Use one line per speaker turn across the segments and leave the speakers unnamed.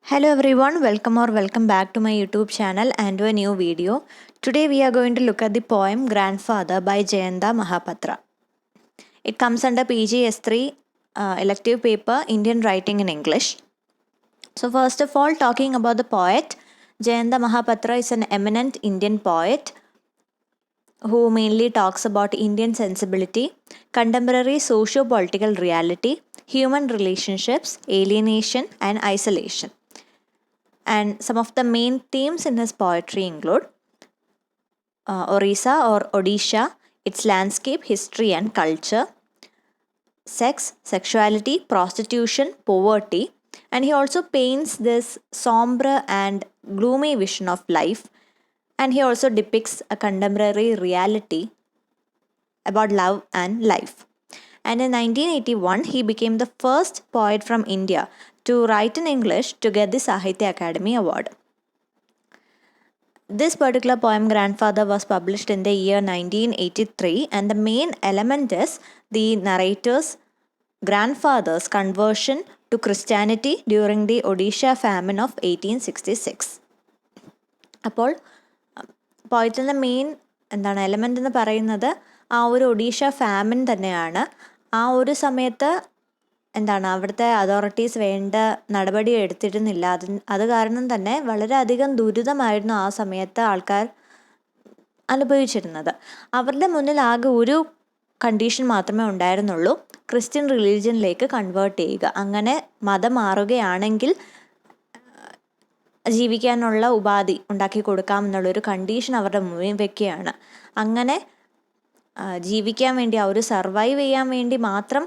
Hello everyone, welcome back to my YouTube channel and to a new video. Today we are going to look at the poem Grandfather by Jayanta Mahapatra. It comes under PGS3 elective paper Indian Writing in English. So first of all, talking about the poet, Jayanta Mahapatra is an eminent Indian poet who mainly talks about Indian sensibility, contemporary socio-political reality, human relationships, alienation and isolation. And some of the main themes in his poetry include Orissa or Odisha, its landscape, history and culture, sex, sexuality, prostitution, poverty, and he also paints this somber and gloomy vision of life, and he also depicts a contemporary reality about love and life. And in 1981, he became the first poet from India to write in English to get the Sahitya Academy Award. This particular poem, Grandfather, was published in the year 1983, and the main element is the narrator's grandfather's conversion to Christianity during the Odisha famine of 1866. അപ്പോൾ പോയറ്റിൻ്റെ main element എന്ന് പറയുന്നത് ആ ഒരു Odisha famine തന്നെയാണ്. ആ ഒരു സമയത്ത് അവിടുത്തെ അതോറിറ്റീസ് വേണ്ട നടപടി എടുത്തിരുന്നില്ല. അത് കാരണം തന്നെ വളരെയധികം ദുരിതമായിരുന്നു ആ സമയത്ത് ആൾക്കാർ അനുഭവിച്ചിരുന്നത്. അവരുടെ മുന്നിൽ ആകെ ഒരു കണ്ടീഷൻ മാത്രമേ ഉണ്ടായിരുന്നുള്ളൂ, ക്രിസ്ത്യൻ റിലീജിയനിലേക്ക് കൺവേർട്ട് ചെയ്യുക. അങ്ങനെ മതം മാറുകയാണെങ്കിൽ ജീവിക്കാനുള്ള ഉപാധി ഉണ്ടാക്കി കൊടുക്കാം എന്നുള്ളൊരു കണ്ടീഷൻ അവരുടെ മുന്നിൽ വെക്കുകയാണ്. അങ്ങനെ ജീവിക്കാൻ വേണ്ടി, ആ ഒരു സർവൈവ് ചെയ്യാൻ വേണ്ടി മാത്രം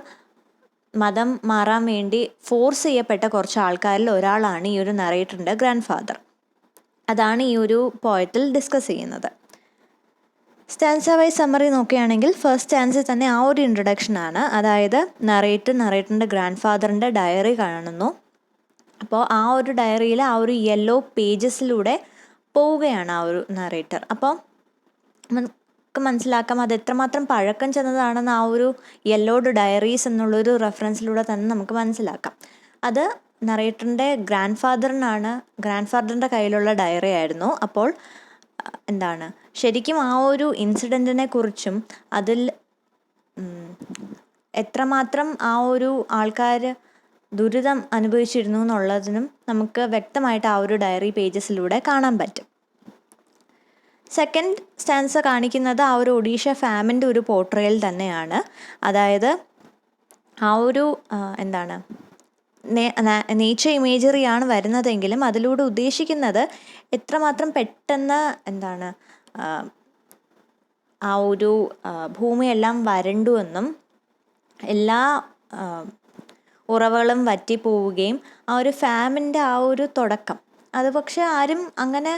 മതം മാറാൻ വേണ്ടി ഫോഴ്സ് ചെയ്യപ്പെട്ട കുറച്ച് ആൾക്കാരിൽ ഒരാളാണ് ഈ ഒരു നറേറ്ററിൻ്റെ ഗ്രാൻഡ്-ഫാദർ. അതാണ് ഈ ഒരു പോയറ്റിൽ ഡിസ്കസ് ചെയ്യുന്നത്. സ്റ്റാൻസ വൈസ് സമ്മറി നോക്കുകയാണെങ്കിൽ ഫസ്റ്റ് സ്റ്റാൻസിൽ തന്നെ ആ ഒരു ഇൻട്രൊഡക്ഷനാണ്. അതായത് നറേറ്ററിൻ്റെ ഗ്രാൻഡ്-ഫാദറിൻ്റെ ഡയറി കാണുന്നു. അപ്പോൾ ആ ഒരു ഡയറിയിൽ ആ ഒരു യെല്ലോ പേജസിലൂടെ പോവുകയാണ് ആ ഒരു നറേറ്റർ. അപ്പോൾ നമുക്ക് മനസ്സിലാക്കാം അത് എത്രമാത്രം പഴക്കം ചെന്നതാണെന്ന് ആ ഒരു യെല്ലോഡ് ഡയറീസ് എന്നുള്ളൊരു റെഫറൻസിലൂടെ തന്നെ നമുക്ക് മനസ്സിലാക്കാം. അത് നറേറ്ററിൻ്റെ ഗ്രാൻഡ്-ഫാദറിൻ്റെ കയ്യിലുള്ള ഡയറി ആയിരുന്നു. അപ്പോൾ ശരിക്കും ആ ഒരു ഇൻസിഡൻറ്റിനെ കുറിച്ചും അതിൽ എത്രമാത്രം ആ ഒരു ആൾക്കാർ ദുരിതം അനുഭവിച്ചിരുന്നു എന്നുള്ളതിനും നമുക്ക് വ്യക്തമായിട്ട് ആ ഒരു ഡയറി പേജസിലൂടെ കാണാൻ പറ്റും. സെക്കൻഡ് സ്റ്റാൻസ കാണിക്കുന്നത് ആ ഒരു ഒഡീഷ ഫാമിൻ്റെ ഒരു പോർട്രയൽ തന്നെയാണ്. അതായത് ആ ഒരു നേച്ചർ ഇമേജറിയാണ് വരുന്നതെങ്കിലും അതിലൂടെ ഉദ്ദേശിക്കുന്നത് എത്രമാത്രം പെട്ടെന്ന് ആ ഒരു ഭൂമിയെല്ലാം വരണ്ടുവെന്നും എല്ലാ ഉറവകളും വറ്റിപ്പോവുകയും ആ ഒരു ഫാമിൻ്റെ ആ ഒരു തുടക്കം അത് പക്ഷെ ആരും അങ്ങനെ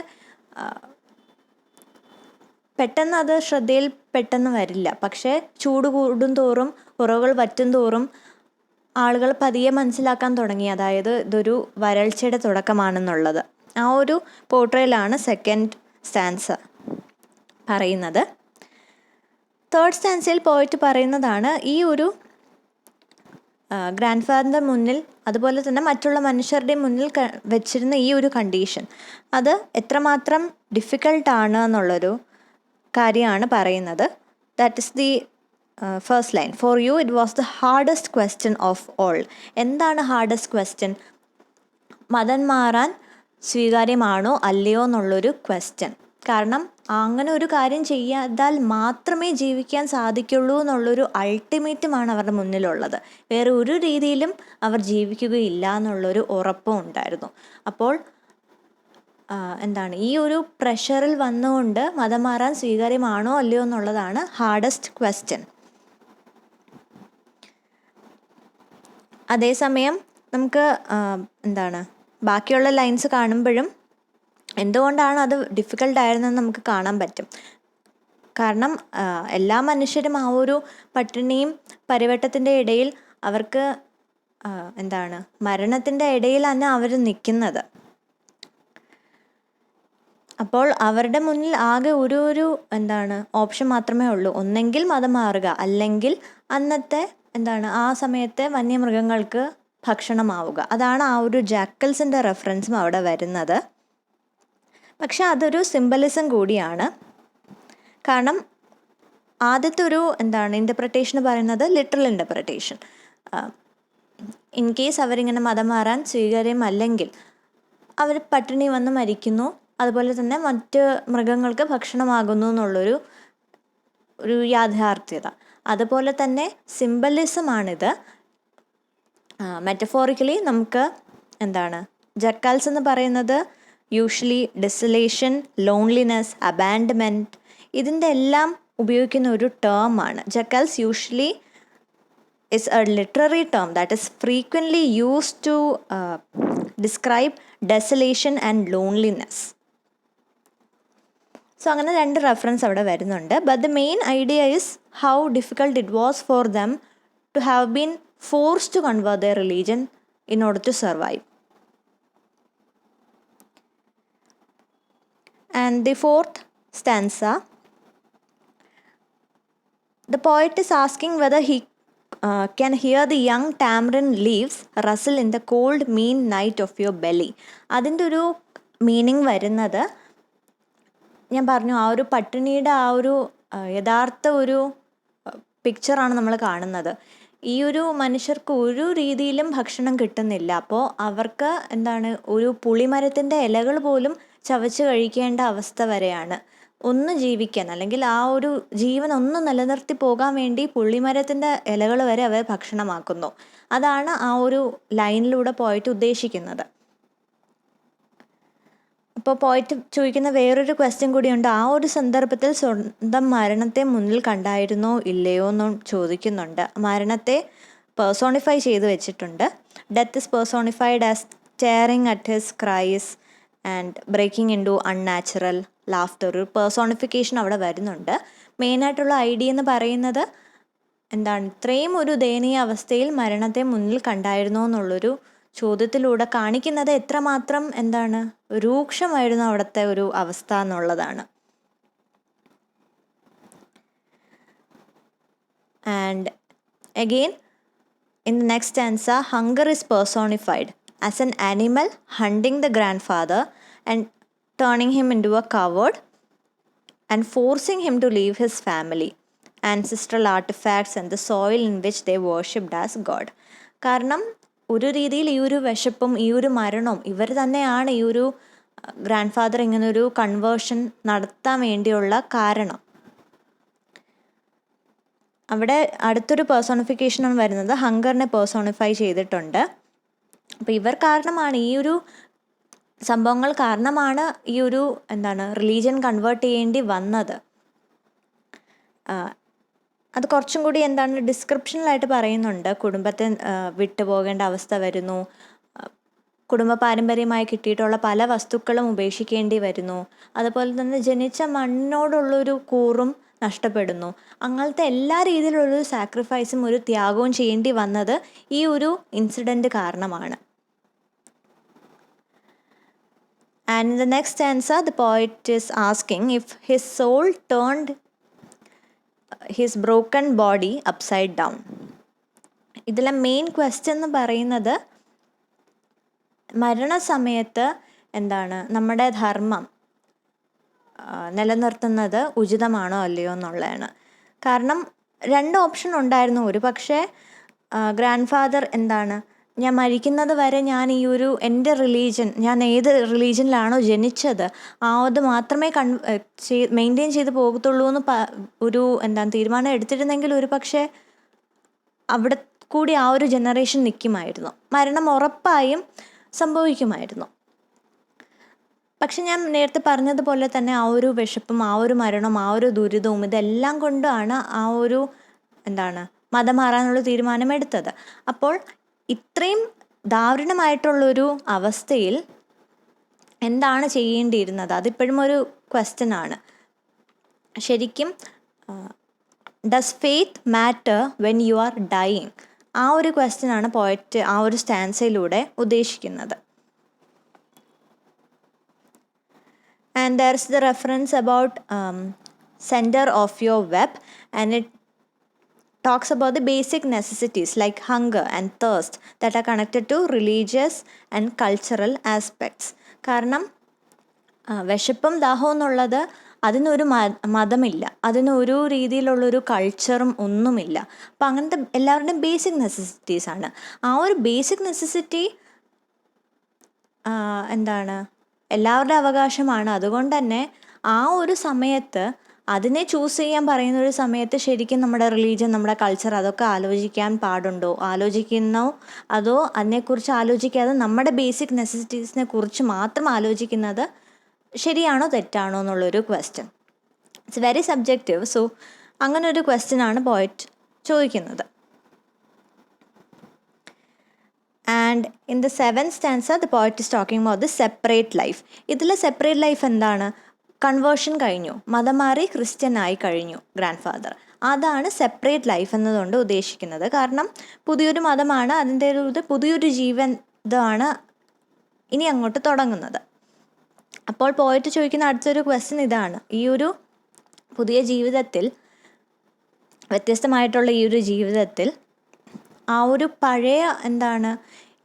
പെട്ടെന്ന് അത് ശ്രദ്ധയിൽ പെട്ടെന്ന് വരില്ല. പക്ഷേ ചൂട് കൂടും തോറും, ഉറവുകൾ വറ്റും തോറും ആളുകൾ പതിയെ മനസ്സിലാക്കാൻ തുടങ്ങി, അതായത് ഇതൊരു വരൾച്ചയുടെ തുടക്കമാണെന്നുള്ളത്. ആ ഒരു പോർട്രയിലാണ് സെക്കൻഡ് സ്റ്റാൻസ പറയുന്നത്. തേർഡ് സ്റ്റാൻസയിൽ പോയിട്ട് പറയുന്നതാണ് ഈ ഒരു ഗ്രാൻഡ്-ഫാദറിൻ്റെ മുന്നിൽ, അതുപോലെ തന്നെ മറ്റുള്ള മനുഷ്യരുടെ മുന്നിൽ വെച്ചിരുന്ന ഈ ഒരു കണ്ടീഷൻ അത് എത്രമാത്രം ഡിഫിക്കൾട്ടാണ് എന്നുള്ളൊരു കാര്യമാണ് പറയുന്നത്. That is the first line. For you it was the hardest question of all. എന്താണ് ഹാർഡസ്റ്റ് ക്വസ്റ്റ്യൻ? മതം മാറാൻ സ്വീകാര്യമാണോ അല്ലയോ എന്നുള്ളൊരു ക്വസ്റ്റ്യൻ. കാരണം അങ്ങനെ ഒരു കാര്യം ചെയ്യാതാൽ മാത്രമേ ജീവിക്കാൻ സാധിക്കുള്ളൂ എന്നുള്ളൊരു അൾട്ടിമേറ്റുമാണ് അവരുടെ മുന്നിലുള്ളത്. വേറെ ഒരു രീതിയിലും അവർ ജീവിക്കുകയില്ല എന്നുള്ളൊരു ഉറപ്പും ഉണ്ടായിരുന്നു. അപ്പോൾ ഈ ഒരു പ്രഷറിൽ വന്നുകൊണ്ട് മതം മാറാൻ സ്വീകാര്യമാണോ അല്ലയോ എന്നുള്ളതാണ് ഹാർഡസ്റ്റ് ക്വസ്റ്റ്യൻ. അതേസമയം നമുക്ക് ബാക്കിയുള്ള ലൈൻസ് കാണുമ്പോഴും എന്തുകൊണ്ടാണ് അത് ഡിഫിക്കൽട്ടായിരുന്നെന്ന് നമുക്ക് കാണാൻ പറ്റും. കാരണം എല്ലാ മനുഷ്യരും ആ ഒരു പട്ടിണിയും പരിവട്ടത്തിൻ്റെ ഇടയിൽ അവർക്ക് മരണത്തിൻ്റെ ഇടയിലാണ് അവർ നിൽക്കുന്നത്. അപ്പോൾ അവരുടെ മുന്നിൽ ആകെ ഒരു ഓപ്ഷൻ മാത്രമേ ഉള്ളൂ. ഒന്നെങ്കിൽ മതം മാറുക, അല്ലെങ്കിൽ അന്നത്തെ ആ സമയത്തെ വന്യമൃഗങ്ങൾക്ക് ഭക്ഷണമാവുക. അതാണ് ആ ഒരു ജാക്കൽസിൻ്റെ റെഫറൻസും അവിടെ വരുന്നത്. പക്ഷെ അതൊരു സിംബലിസം കൂടിയാണ്. കാരണം ആദ്യത്തെ ഒരു ഇൻ്റർപ്രിട്ടേഷൻ പറയുന്നത് ലിറ്ററൽ ഇൻ്റർപ്രിട്ടേഷൻ. ഇൻ കേസ് അവരിങ്ങനെ മതം മാറാൻ സ്വീകാര്യമല്ലെങ്കിൽ അവർ പട്ടിണി വന്ന് മരിക്കുന്നു, അതുപോലെ തന്നെ മറ്റ് മൃഗങ്ങൾക്ക് ഭക്ഷണമാകുന്നു എന്നുള്ളൊരു യാഥാർത്ഥ്യത. അതുപോലെ തന്നെ സിംബലിസമാണിത്. മെറ്റഫോറിക്കലി നമുക്ക് ജക്കാൽസ് എന്ന് പറയുന്നത് യൂഷ്വലി ഡെസലേഷൻ, ലോൺലിനെസ്, അബാൻഡ്മെൻറ്റ്, ഇതിൻ്റെ എല്ലാം ഉപയോഗിക്കുന്ന ഒരു ടേമാണ്. ജക്കാൽസ് usually is a literary term that is frequently used to describe desolation and loneliness. So അങ്ങനെ 2 റെഫറൻസ് അവിടെ വരുന്നുണ്ട്. But the main idea is how difficult it was for them to have been forced to convert their religion in order to survive. And the 4th stanza, the poet is asking whether he can hear the young tamarind leaves rustle in the cold mean night of your belly. അതിൻ്റെ ഒരു meaning വരുന്നത്, ഞാൻ പറഞ്ഞു, ആ ഒരു പട്ടിണിയുടെ ആ ഒരു യഥാർത്ഥ ഒരു പിക്ചറാണ് നമ്മൾ കാണുന്നത്. ഈ ഒരു മനുഷ്യർക്ക് ഒരു രീതിയിലും ഭക്ഷണം കിട്ടുന്നില്ല. അപ്പോൾ അവർക്ക് ഒരു പുളിമരത്തിൻ്റെ ഇലകൾ പോലും ചവച്ച് കഴിക്കേണ്ട അവസ്ഥ വരെയാണ് ഒന്ന് ജീവിക്കാൻ, അല്ലെങ്കിൽ ആ ഒരു ജീവൻ ഒന്ന് നിലനിർത്തി പോകാൻ വേണ്ടി പുള്ളിമരത്തിൻ്റെ ഇലകൾ വരെ അവർ ഭക്ഷണമാക്കുന്നു. അതാണ് ആ ഒരു ലൈനിലൂടെ പോയിട്ട് ഉദ്ദേശിക്കുന്നത്. അപ്പോൾ പോയിട്ട് ചോദിക്കുന്ന വേറൊരു ക്വസ്റ്റ്യൻ കൂടിയുണ്ട്. ആ ഒരു സന്ദർഭത്തിൽ സ്വന്തം മരണത്തെ മുന്നിൽ കണ്ടായിരുന്നോ ഇല്ലയോ എന്നും ചോദിക്കുന്നുണ്ട്. മരണത്തെ പേഴ്സോണിഫൈ ചെയ്ത് വെച്ചിട്ടുണ്ട്. Death is personified as staring at his cries and breaking into unnatural laughter. ഒരു പേഴ്സോണിഫിക്കേഷൻ അവിടെ വരുന്നുണ്ട്. മെയിനായിട്ടുള്ള ഐഡിയ എന്ന് പറയുന്നത് ഇത്രയും ഒരു ദയനീയ അവസ്ഥയിൽ മരണത്തെ മുന്നിൽ കണ്ടായിരുന്നോ എന്നുള്ളൊരു ചോദ്യത്തിലൂടെ കാണിക്കുന്നത് എത്രമാത്രം രൂക്ഷമായിരുന്നു അവിടുത്തെ ഒരു അവസ്ഥ എന്നുള്ളതാണ്. And again in the next stanza, hunger is personified as an animal hunting the grandfather and turning him into a coward and forcing him to leave his family, ancestral artifacts and the soil in which they worshipped as God. കാരണം ഒരു രീതിയിൽ ഈ ഒരു വിശപ്പും ഈ ഒരു മരണവും ഇവർ തന്നെയാണ് ഈ ഒരു ഗ്രാൻഡ് ഫാദർ ഇങ്ങനൊരു കൺവേർഷൻ നടത്താൻ വേണ്ടിയുള്ള കാരണം. അവിടെ അടുത്തൊരു പേഴ്സോണിഫിക്കേഷനാണ് വരുന്നത്, ഹങ്കറിനെ പേഴ്സോണിഫൈ ചെയ്തിട്ടുണ്ട്. അപ്പോൾ ഇവർ കാരണമാണ്, ഈ ഒരു സംഭവങ്ങൾ കാരണമാണ് ഈ ഒരു റിലീജിയൻ കൺവേർട്ട് ചെയ്യേണ്ടി വന്നത്. അത് കുറച്ചും കൂടി ഡിസ്ക്രിപ്ഷനിലായിട്ട് പറയുന്നുണ്ട്. കുടുംബത്തെ വിട്ടുപോകേണ്ട അവസ്ഥ വരുന്നു, കുടുംബ പാരമ്പര്യമായി കിട്ടിയിട്ടുള്ള പല വസ്തുക്കളും ഉപേക്ഷിക്കേണ്ടി വരുന്നു, അതുപോലെ തന്നെ ജനിച്ച മണ്ണിനോടുള്ളൊരു കൂറും നഷ്ടപ്പെടുന്നു. അങ്ങനത്തെ എല്ലാ രീതിയിലുള്ളൊരു സാക്രിഫൈസും ഒരു ത്യാഗവും ചെയ്യേണ്ടി വന്നത് ഈ ഒരു ഇൻസിഡൻറ്റ് കാരണമാണ്. And in the next stanza, the poet is asking if his soul turned his broken body upside down. ഇതിലെ മെയിൻ ക്വസ്റ്റ്യൻ എന്ന് പറയുന്നത് മരണസമയത്ത് നമ്മുടെ ധർമ്മം നിലനിർത്തുന്നത് ഉചിതമാണോ അല്ലയോ എന്നുള്ളതാണ്. കാരണം 2 ഓപ്ഷൻ ഉണ്ടായിരുന്നു. ഒരു പക്ഷേ ഗ്രാൻഡ് ഫാദർ ഞാൻ മരിക്കുന്നത് വരെ ഞാൻ ഈ ഒരു എൻ്റെ റിലീജിയൻ, ഞാൻ ഏത് റിലീജിയനിലാണോ ജനിച്ചത് അത് മാത്രമേ മെയിൻറ്റെയിൻ ചെയ്ത് പോകത്തുള്ളൂ എന്ന് ഒരു തീരുമാനം എടുത്തിരുന്നെങ്കിൽ ഒരു പക്ഷേ അവിടെ കൂടി ആ ഒരു ജനറേഷൻ നിൽക്കുമായിരുന്നു, മരണം ഉറപ്പായും സംഭവിക്കുമായിരുന്നു. പക്ഷെ ഞാൻ നേരത്തെ പറഞ്ഞതുപോലെ തന്നെ ആ ഒരു വിശപ്പും ആ ഒരു മരണവും ആ ഒരു ദുരിതവും ഇതെല്ലാം കൊണ്ടാണ് ആ ഒരു മതം മാറാനുള്ള തീരുമാനമെടുത്തത്. അപ്പോൾ ഇത്രയും ദാരുണമായിട്ടുള്ളൊരു അവസ്ഥയിൽ എന്താണ് ചെയ്യേണ്ടിയിരുന്നത്, അതിപ്പോഴും ഒരു ക്വസ്റ്റ്യൻ ആണ്. ശരിക്കും does faith matter when you are dying? ആ ഒരു ക്വസ്റ്റ്യനാണ് പോയറ്റ് ആ ഒരു സ്റ്റാൻസയിലൂടെ ഉദ്ദേശിക്കുന്നത്. And there's the reference about center of your web, and it talks about the basic necessities like hunger and thirst that are connected to religious and cultural aspects. കാരണം വിശപ്പും ദാഹവും എന്നുള്ളത് അതിനൊരു മതമില്ല, അതിനൊരു രീതിയിലുള്ളൊരു കൾച്ചറും ഒന്നുമില്ല. അപ്പം അങ്ങനത്തെ എല്ലാവരുടെയും ബേസിക് നെസസിറ്റീസാണ്. ആ ഒരു ബേസിക് നെസസിറ്റി എന്താണ് എല്ലാവരുടെ അവകാശമാണ്. അതുകൊണ്ട് തന്നെ ആ ഒരു സമയത്ത് അതിനെ ചൂസ് ചെയ്യാൻ പറയുന്ന ഒരു സമയത്ത് ശരിക്കും നമ്മുടെ റിലീജിയൻ, നമ്മുടെ കൾച്ചർ അതൊക്കെ ആലോചിക്കാൻ പാടുണ്ടോ, ആലോചിക്കുന്നോ അതോ അതിനെക്കുറിച്ച് ആലോചിക്കാതെ നമ്മുടെ ബേസിക് നെസസിറ്റീസിനെ കുറിച്ച് മാത്രം ആലോചിക്കുന്നത് ശരിയാണോ തെറ്റാണോ എന്നുള്ളൊരു question. It's very subjective. So അങ്ങനെ ഒരു ക്വസ്റ്റ്യനാണ് പോയറ്റ് ചോദിക്കുന്നത്. And in the 7th stanza the poet is talking about the separate life. ഇതിൽ സെപ്പറേറ്റ് ലൈഫ് എന്താണ്? കൺവേർഷൻ കഴിഞ്ഞു, മതം മാറി ക്രിസ്ത്യനായി കഴിഞ്ഞു ഗ്രാൻഡ് ഫാദർ. അതാണ് സെപ്പറേറ്റ് ലൈഫ് എന്നതുകൊണ്ട് ഉദ്ദേശിക്കുന്നത്. കാരണം പുതിയൊരു മതമാണ്, അതിൻ്റെ ഒരു പുതിയൊരു ജീവിതമാണ് ഇനി അങ്ങോട്ട് തുടങ്ങുന്നത്. അപ്പോൾ പോയിട്ട് ചോദിക്കുന്ന അടുത്തൊരു ക്വസ്റ്റ്യൻ ഇതാണ്: ഈ ഒരു പുതിയ ജീവിതത്തിൽ, വ്യത്യസ്തമായിട്ടുള്ള ഈ ഒരു ജീവിതത്തിൽ ആ ഒരു പഴയ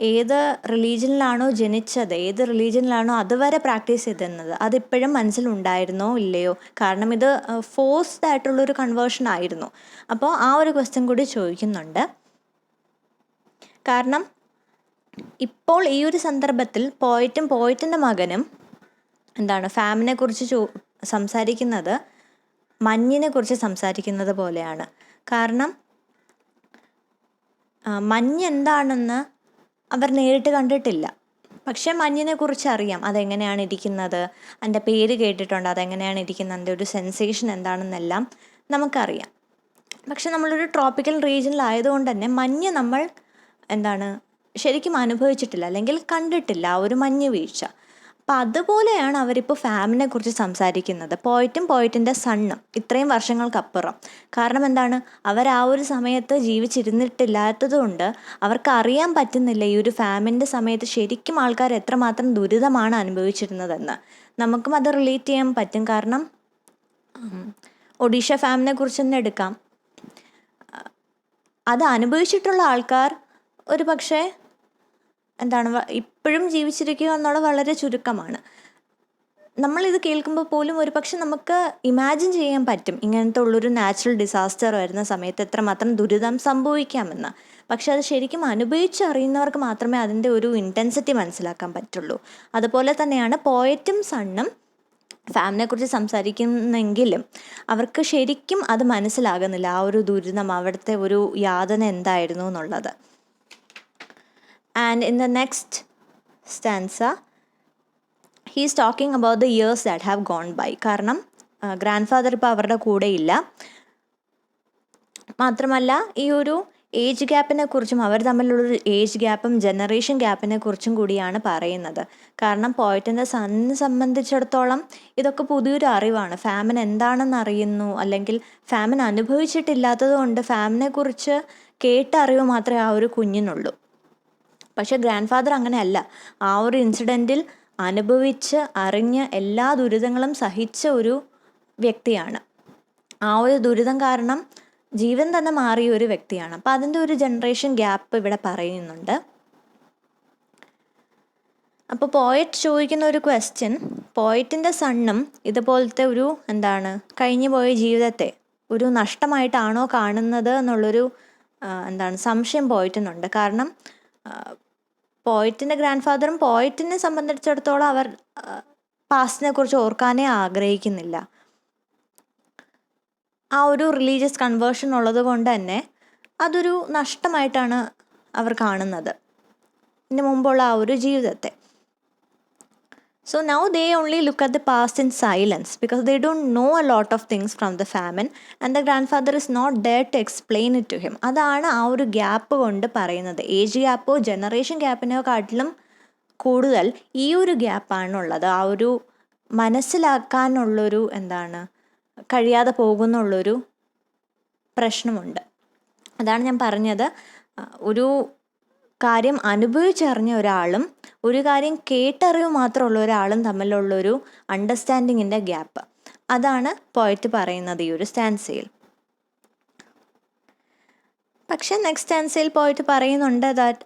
ഏത് റിലീജിയനിലാണോ ജനിച്ചത്, ഏത് റിലീജിയനിലാണോ അതുവരെ പ്രാക്ടീസ് ചെയ്തിരുന്നത്, അതിപ്പോഴും മനസ്സിലുണ്ടായിരുന്നോ ഇല്ലയോ? കാരണം ഇത് ഫോഴ്സ്ഡ് ആയിട്ടുള്ളൊരു കൺവേർഷൻ ആയിരുന്നു. അപ്പോൾ ആ ഒരു ക്വസ്റ്റ്യൻ കൂടി ചോദിക്കുന്നുണ്ട്. കാരണം ഇപ്പോൾ ഈ ഒരു സന്ദർഭത്തിൽ പോയിറ്റിൻ്റെ മകനും ഫാമിനെ കുറിച്ച് സംസാരിക്കുന്നത് മഞ്ഞിനെ കുറിച്ച് സംസാരിക്കുന്നത് പോലെയാണ്. കാരണം മഞ്ഞ് എന്താണെന്ന് അവർ നേരിട്ട് കണ്ടിട്ടില്ല, പക്ഷെ മഞ്ഞിനെ കുറിച്ച് അറിയാം, അതെങ്ങനെയാണ് ഇരിക്കുന്നത്, അതിൻ്റെ പേര് കേട്ടിട്ടുണ്ട്, അതെങ്ങനെയാണ് ഇരിക്കുന്നത്, അതിൻ്റെ ഒരു സെൻസേഷൻ എന്താണെന്നെല്ലാം നമുക്കറിയാം. പക്ഷെ നമ്മളൊരു ട്രോപ്പിക്കൽ റീജിയനിലായതുകൊണ്ട് തന്നെ മഞ്ഞ് നമ്മൾ ശരിക്കും അനുഭവിച്ചിട്ടില്ല, അല്ലെങ്കിൽ കണ്ടിട്ടില്ല ആ ഒരു മഞ്ഞ് വീഴ്ച. അപ്പം അതുപോലെയാണ് അവരിപ്പോൾ ഫാമിനെ കുറിച്ച് സംസാരിക്കുന്നത്, പോയിറ്റിൻ്റെ സണ്ണും ഇത്രയും വർഷങ്ങൾക്കപ്പുറം. കാരണം അവർ ആ ഒരു സമയത്ത് ജീവിച്ചിരുന്നിട്ടില്ലാത്തത് കൊണ്ട് അവർക്ക് അറിയാൻ പറ്റുന്നില്ല ഈ ഒരു ഫാമിൻ്റെ സമയത്ത് ശരിക്കും ആൾക്കാർ എത്രമാത്രം ദുരിതമാണ് അനുഭവിച്ചിരുന്നതെന്ന്. നമുക്കും അത് റിലേറ്റ് ചെയ്യാൻ പറ്റും. കാരണം ഒഡീഷ ഫാമിനെ കുറിച്ച് തന്നെ എടുക്കാം. അത് അനുഭവിച്ചിട്ടുള്ള ആൾക്കാർ ഒരു പക്ഷേ ഇപ്പോഴും ജീവിച്ചിരിക്കുക എന്നുള്ളത് വളരെ ചുരുക്കമാണ്. നമ്മളിത് കേൾക്കുമ്പോൾ പോലും ഒരു പക്ഷെ നമുക്ക് ഇമാജിൻ ചെയ്യാൻ പറ്റും ഇങ്ങനത്തെ ഉള്ളൊരു നാച്ചുറൽ ഡിസാസ്റ്റർ വരുന്ന സമയത്ത് എത്രമാത്രം ദുരിതം സംഭവിക്കാമെന്ന്. പക്ഷെ അത് ശരിക്കും അനുഭവിച്ചറിയുന്നവർക്ക് മാത്രമേ അതിൻ്റെ ഒരു ഇൻറ്റൻസിറ്റി മനസ്സിലാക്കാൻ പറ്റുള്ളൂ. അതുപോലെ തന്നെയാണ് പോയറ്റും സണ്ണും ഫാമിനെ കുറിച്ച് സംസാരിക്കുന്നെങ്കിലും അവർക്ക് ശരിക്കും അത് മനസ്സിലാകുന്നില്ല, ആ ഒരു ദുരിതം, അവിടുത്തെ ഒരു യാതന എന്തായിരുന്നു എന്നുള്ളത്. And in the next stanza, he is talking about the years that have gone by. കാരണം ഗ്രാൻഡ് ഫാദർ ഇപ്പോൾ അവരുടെ കൂടെ ഇല്ല. മാത്രമല്ല ഈ ഒരു ഏജ് ഗ്യാപ്പിനെ കുറിച്ചും അവർ തമ്മിലുള്ളൊരു ഏജ് ഗ്യാപ്പും ജനറേഷൻ ഗ്യാപ്പിനെ കുറിച്ചും കൂടിയാണ് പറയുന്നത്. കാരണം പോയിറ്റിൻ്റെ സണ്ണിനെ സംബന്ധിച്ചിടത്തോളം ഇതൊക്കെ പുതിയൊരു അറിവാണ്. ഫാമിൻ എന്താണെന്ന് അറിയുന്നു, അല്ലെങ്കിൽ ഫാമിൻ അനുഭവിച്ചിട്ടില്ലാത്തത് കൊണ്ട് ഫാമിനെ കുറിച്ച് കേട്ടറിവ് മാത്രമേ ആ ഒരു കുഞ്ഞിനുള്ളൂ. പക്ഷെ ഗ്രാൻഡ് ഫാദർ അങ്ങനെയല്ല, ആ ഒരു ഇൻസിഡൻറ്റിൽ അനുഭവിച്ച് അറിഞ്ഞ് എല്ലാ ദുരിതങ്ങളും സഹിച്ച ഒരു വ്യക്തിയാണ്. ആ ഒരു ദുരിതം കാരണം ജീവൻ തന്നെ മാറിയ ഒരു വ്യക്തിയാണ്. അപ്പം അതിൻ്റെ ഒരു ജനറേഷൻ ഗ്യാപ്പ് ഇവിടെ പറയുന്നുണ്ട്. അപ്പോൾ പോയറ്റ് ചോദിക്കുന്ന ഒരു ക്വസ്റ്റ്യൻ, പോയറ്റിൻ്റെ സണ്ണും ഇതുപോലത്തെ ഒരു കഴിഞ്ഞു പോയ ജീവിതത്തെ ഒരു നഷ്ടമായിട്ടാണോ കാണുന്നത് എന്നുള്ളൊരു സംശയം പോയറ്റിനുണ്ട്. കാരണം പോയറ്റിൻ്റെ ഗ്രാൻഡ് ഫാദറും പോയറ്റിനെ സംബന്ധിച്ചിടത്തോളം അവർ പാസ്റ്റിനെ കുറിച്ച് ഓർക്കാനേ ആഗ്രഹിക്കുന്നില്ല. ആ ഒരു റിലീജിയസ് കൺവേർഷൻ ഉള്ളത് കൊണ്ട് തന്നെ അതൊരു നഷ്ടമായിട്ടാണ് അവർ കാണുന്നത് ഇതിന് മുമ്പുള്ള ആ ഒരു ജീവിതത്തെ. So now they only look at the past in silence because they don't know a lot of things from the famine and the grandfather is not there to explain it to him. അതാണ് ആ ഒരു gap കൊണ്ട് പറയുന്നത്. Age ഗ്യാപ്പോ generation ഗ്യാപ്പിനോ കാട്ടിലും കൂടുതൽ ഈ ഒരു ഗ്യാപ്പാണുള്ളത്. ആ ഒരു മനസ്സിലാക്കാനുള്ളൊരു കഴിയാതെ പോകുന്നുള്ളൊരു പ്രശ്നമുണ്ട്. അതാണ് ഞാൻ പറഞ്ഞത്, ഒരു കാര്യം അനുഭവിച്ചറിഞ്ഞ ഒരാളും ഒരു കാര്യം കേട്ടറിവ് മാത്രമുള്ള ഒരാളും തമ്മിലുള്ളൊരു അണ്ടർസ്റ്റാൻഡിങ്ങിൻ്റെ ഗ്യാപ്പ്. അതാണ് പോയറ്റ് പറയുന്നത് ഈ ഒരു സ്റ്റാൻസയിൽ. പക്ഷെ നെക്സ്റ്റ് ആൻസറിൽ പോയിട്ട് പറയുന്നുണ്ട് ദാറ്റ്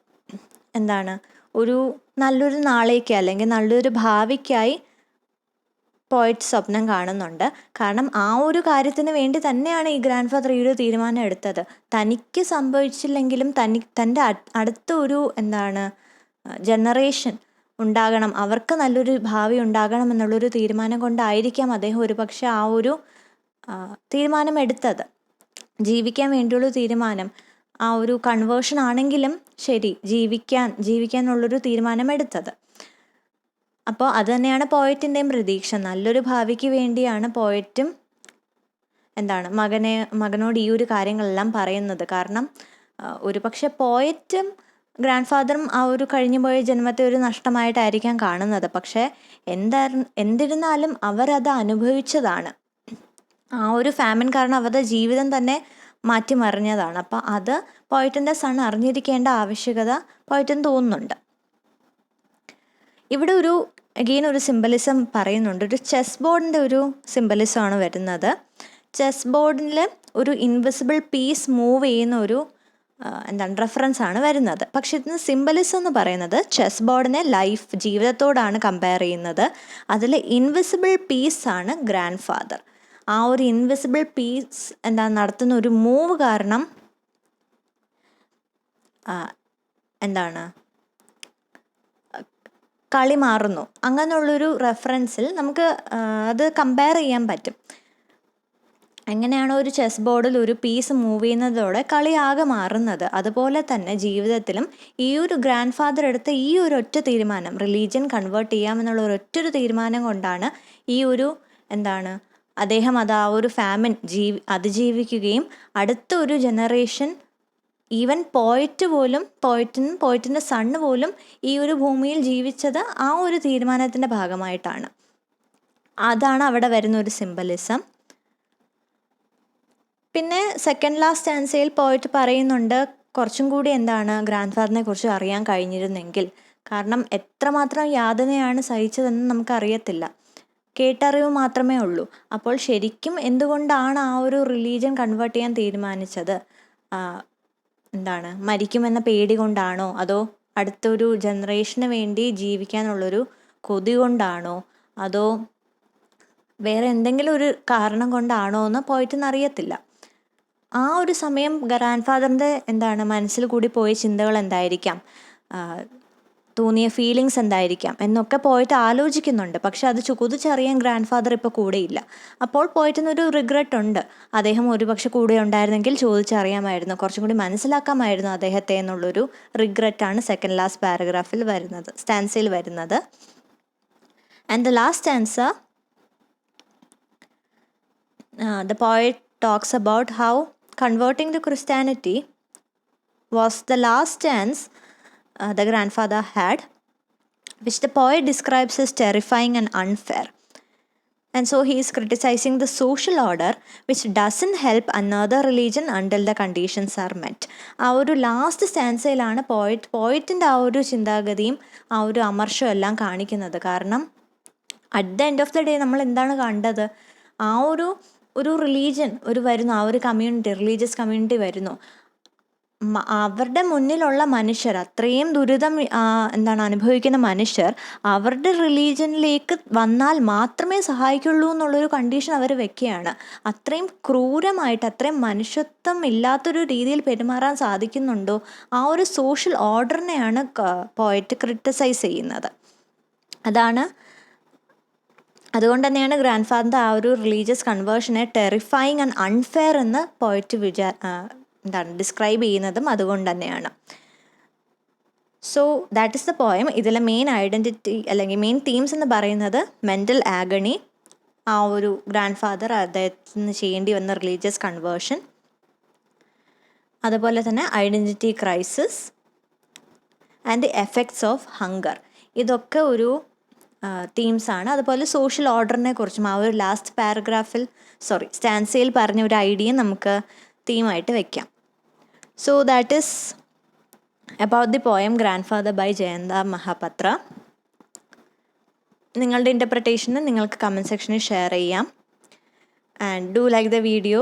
എന്താണ് ഒരു നല്ലൊരു നാളേക്ക് അല്ലെങ്കിൽ നല്ലൊരു ഭാവിക്കായി പോയിറ്റ് സ്വപ്നം കാണുന്നുണ്ട്. കാരണം ആ ഒരു കാര്യത്തിന് വേണ്ടി തന്നെയാണ് ഈ ഗ്രാൻഡ് ഫാദർ ഈ ഒരു തീരുമാനം എടുത്തത്. തനിക്ക് സംഭവിച്ചില്ലെങ്കിലും തൻ്റെ അടുത്ത ഒരു ജനറേഷൻ ഉണ്ടാകണം, അവർക്ക് നല്ലൊരു ഭാവി ഉണ്ടാകണം എന്നുള്ളൊരു തീരുമാനം കൊണ്ടായിരിക്കാം അദ്ദേഹം ഒരുപക്ഷെ ആ ഒരു തീരുമാനം എടുത്തത്. ജീവിക്കാൻ വേണ്ടിയുള്ള തീരുമാനം, ആ ഒരു കൺവേർഷൻ ആണെങ്കിലും ശരി, ജീവിക്കാനുള്ളൊരു തീരുമാനം എടുത്തത്. അപ്പോൾ അത് തന്നെയാണ് പോയറ്റിൻ്റെയും പ്രതീക്ഷ. നല്ലൊരു ഭാവിക്ക് വേണ്ടിയാണ് പോയറ്റും മകനോട് ഈ ഒരു കാര്യങ്ങളെല്ലാം പറയുന്നത്. കാരണം ഒരു പക്ഷെ പോയറ്റും ഗ്രാൻഡ് ഫാദറും ആ ഒരു കഴിഞ്ഞു പോയ ജന്മത്തെ ഒരു നഷ്ടമായിട്ടായിരിക്കാം കാണുന്നത്. പക്ഷേ എന്തിരുന്നാലും അവരത് അനുഭവിച്ചതാണ്. ആ ഒരു ഫാമിൻ കാരണം അവരുടെ ജീവിതം തന്നെ മാറ്റിമറിഞ്ഞതാണ്. അപ്പോൾ അത് പോയറ്റിൻ്റെ സൺ അറിഞ്ഞിരിക്കേണ്ട ആവശ്യകത പോയറ്റിന് തോന്നുന്നുണ്ട്. ഇവിടെ ഒരു സിംബലിസം പറയുന്നുണ്ട്. ഒരു ചെസ് ബോർഡിൻ്റെ ഒരു സിംബലിസമാണ് വരുന്നത്. ചെസ് ബോർഡിൽ ഒരു ഇൻവിസിബിൾ പീസ് മൂവ് ചെയ്യുന്ന ഒരു റെഫറൻസ് ആണ് വരുന്നത്. പക്ഷെ ഇതിന് സിംബലിസം എന്ന് പറയുന്നത് ചെസ് ബോർഡിനെ ജീവിതത്തോടാണ് കമ്പയർ ചെയ്യുന്നത്. അതിൽ ഇൻവിസിബിൾ പീസാണ് ഗ്രാൻഡ് ഫാദർ. ആ ഒരു ഇൻവിസിബിൾ പീസ് നടത്തുന്ന ഒരു മൂവ് കാരണം കളി മാറുന്നു. അങ്ങനെയുള്ളൊരു റെഫറൻസിൽ നമുക്ക് അത് കമ്പയർ ചെയ്യാൻ പറ്റും. എങ്ങനെയാണോ ഒരു ചെസ് ബോർഡിൽ ഒരു പീസ് മൂവ് ചെയ്യുന്നതോടെ കളി ആകെ മാറുന്നത്, അതുപോലെ തന്നെ ജീവിതത്തിലും ഈ ഒരു ഗ്രാൻഡ് ഫാദർ എടുത്ത ഈ ഒരു ഒറ്റ തീരുമാനം, റിലീജിയൻ കൺവേർട്ട് ചെയ്യാമെന്നുള്ള ഒരൊറ്റൊരു തീരുമാനം കൊണ്ടാണ് ഈ ഒരു അദ്ദേഹം അത് ആ ഒരു ഫാമിൻ അതിജീവിക്കുകയും അടുത്ത ഒരു ജനറേഷൻ, ഈവൻ പോയറ്റിൻ്റെ സണ്ണ് പോലും ഈ ഒരു ഭൂമിയിൽ ജീവിച്ചത് ആ ഒരു തീരുമാനത്തിൻ്റെ ഭാഗമായിട്ടാണ്. അതാണ് അവിടെ വരുന്ന ഒരു സിംബലിസം. പിന്നെ സെക്കൻഡ് ലാസ്റ്റ് ആൻസയിൽ പോയിട്ട് പറയുന്നുണ്ട് കുറച്ചും കൂടി ഗ്രാൻഡ് ഫാദറിനെ കുറിച്ച് അറിയാൻ കഴിഞ്ഞിരുന്നെങ്കിൽ. കാരണം എത്രമാത്രം യാതനയാണ് സഹിച്ചതെന്ന് നമുക്കറിയത്തില്ല, കേട്ടറിവ് മാത്രമേ ഉള്ളൂ. അപ്പോൾ ശരിക്കും എന്തുകൊണ്ടാണ് ആ ഒരു റിലീജിയൻ കൺവേർട്ട് ചെയ്യാൻ തീരുമാനിച്ചത്? മരിക്കുമെന്ന പേടി കൊണ്ടാണോ, അതോ അടുത്തൊരു ജനറേഷന് വേണ്ടി ജീവിക്കാനുള്ളൊരു കൊതി കൊണ്ടാണോ, അതോ വേറെ എന്തെങ്കിലും ഒരു കാരണം കൊണ്ടാണോ എന്ന് പോയിട്ടൊന്നും അറിയത്തില്ല. ആ ഒരു സമയം ഗ്രാൻഡ് ഫാദറിൻ്റെ മനസ്സിൽ കൂടി പോയ ചിന്തകൾ എന്തായിരിക്കാം, തോന്നിയ ഫീലിങ്സ് എന്തായിരിക്കാം എന്നൊക്കെ പോയിട്ട് ആലോചിക്കുന്നുണ്ട്. പക്ഷെ അത് ചോദിച്ചറിയാൻ ഗ്രാൻഡ് ഫാദർ ഇപ്പോൾ കൂടെയില്ല. അപ്പോൾ പോയിട്ടൊരു റിഗ്രറ്റ് ഉണ്ട്. അദ്ദേഹം ഒരുപക്ഷെ കൂടെ ഉണ്ടായിരുന്നെങ്കിൽ ചോദിച്ചറിയാമായിരുന്നു, കുറച്ചും കൂടി മനസ്സിലാക്കാമായിരുന്നു അദ്ദേഹത്തെ എന്നുള്ളൊരു റിഗ്രറ്റാണ് സെക്കൻഡ് ലാസ്റ്റ് പാരഗ്രാഫിൽ വരുന്നത്, സ്റ്റാൻസയിൽ വരുന്നത്. And the last answer, the poet talks about how converting to Christianity was the last chance the grandfather had, which the poet describes as terrifying and unfair. And so he is criticizing the social order which doesn't help another religion until the conditions are met. ആ ഒരു last സ്റ്റാൻസയിലാണ് പോയിറ്റിൻ്റെ ആ ഒരു ചിന്താഗതിയും ആ ഒരു അമർഷവും എല്ലാം കാണിക്കുന്നത്. കാരണം at the end of the day നമ്മൾ എന്താണ് കണ്ടത്? ആ ഒരു റിലീജിയൻ വരുന്നു, ആ ഒരു റിലീജിയസ് കമ്മ്യൂണിറ്റി വരുന്നു. അവരുടെ മുന്നിലുള്ള മനുഷ്യർ, അത്രയും ദുരിതം അനുഭവിക്കുന്ന മനുഷ്യർ അവരുടെ റിലീജിയനിലേക്ക് വന്നാൽ മാത്രമേ സഹായിക്കുള്ളൂ എന്നുള്ളൊരു കണ്ടീഷൻ അവർ വെക്കുകയാണ്. അത്രയും ക്രൂരമായിട്ട്, അത്രയും മനുഷ്യത്വം ഇല്ലാത്തൊരു രീതിയിൽ പെരുമാറാൻ സാധിക്കുന്നുണ്ടോ? ആ ഒരു സോഷ്യൽ ഓർഡറിനെയാണ് പോയറ്റ് ക്രിട്ടിസൈസ് ചെയ്യുന്നത്. അതുകൊണ്ട് തന്നെയാണ് ഗ്രാൻഡ് ഫാദറിൻ്റെ ആ ഒരു റിലീജിയസ് കൺവേർഷനെ ടെറിഫൈങ് ആൻഡ് അൺഫെയർ എന്ന് പോയറ്റ് ഡിസ്ക്രൈബ് ചെയ്യുന്നതും അതുകൊണ്ട് തന്നെയാണ്. So that is the poem. ഇതിലെ മെയിൻ ഐഡൻറ്റിറ്റി അല്ലെങ്കിൽ മെയിൻ തീംസ് എന്ന് പറയുന്നത് മെൻ്റൽ ആഗണി, ആ ഒരു ഗ്രാൻഡ് ഫാദർ അദ്ദേഹത്തിന് ചെയ്യേണ്ടി വന്ന റിലീജിയസ് കൺവേർഷൻ, അതുപോലെ തന്നെ identity crisis and the effects of hunger. ഇതൊക്കെ ഒരു തീംസാണ്. അതുപോലെ സോഷ്യൽ ഓർഡറിനെ കുറിച്ചും ആ ഒരു ലാസ്റ്റ് സ്റ്റാൻസയിൽ പറഞ്ഞ ഒരു ഐഡിയ നമുക്ക് തീമായിട്ട് വെക്കാം. So that is about the poem grandfather by Jayanta Mahapatra. നിങ്ങളുടെ ഇൻ്റർപ്രിട്ടേഷന് നിങ്ങൾക്ക് കമൻറ്റ് സെക്ഷനിൽ ഷെയർ ചെയ്യാം. And do like the video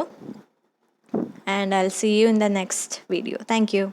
and I'll see you in the next video. Thank you.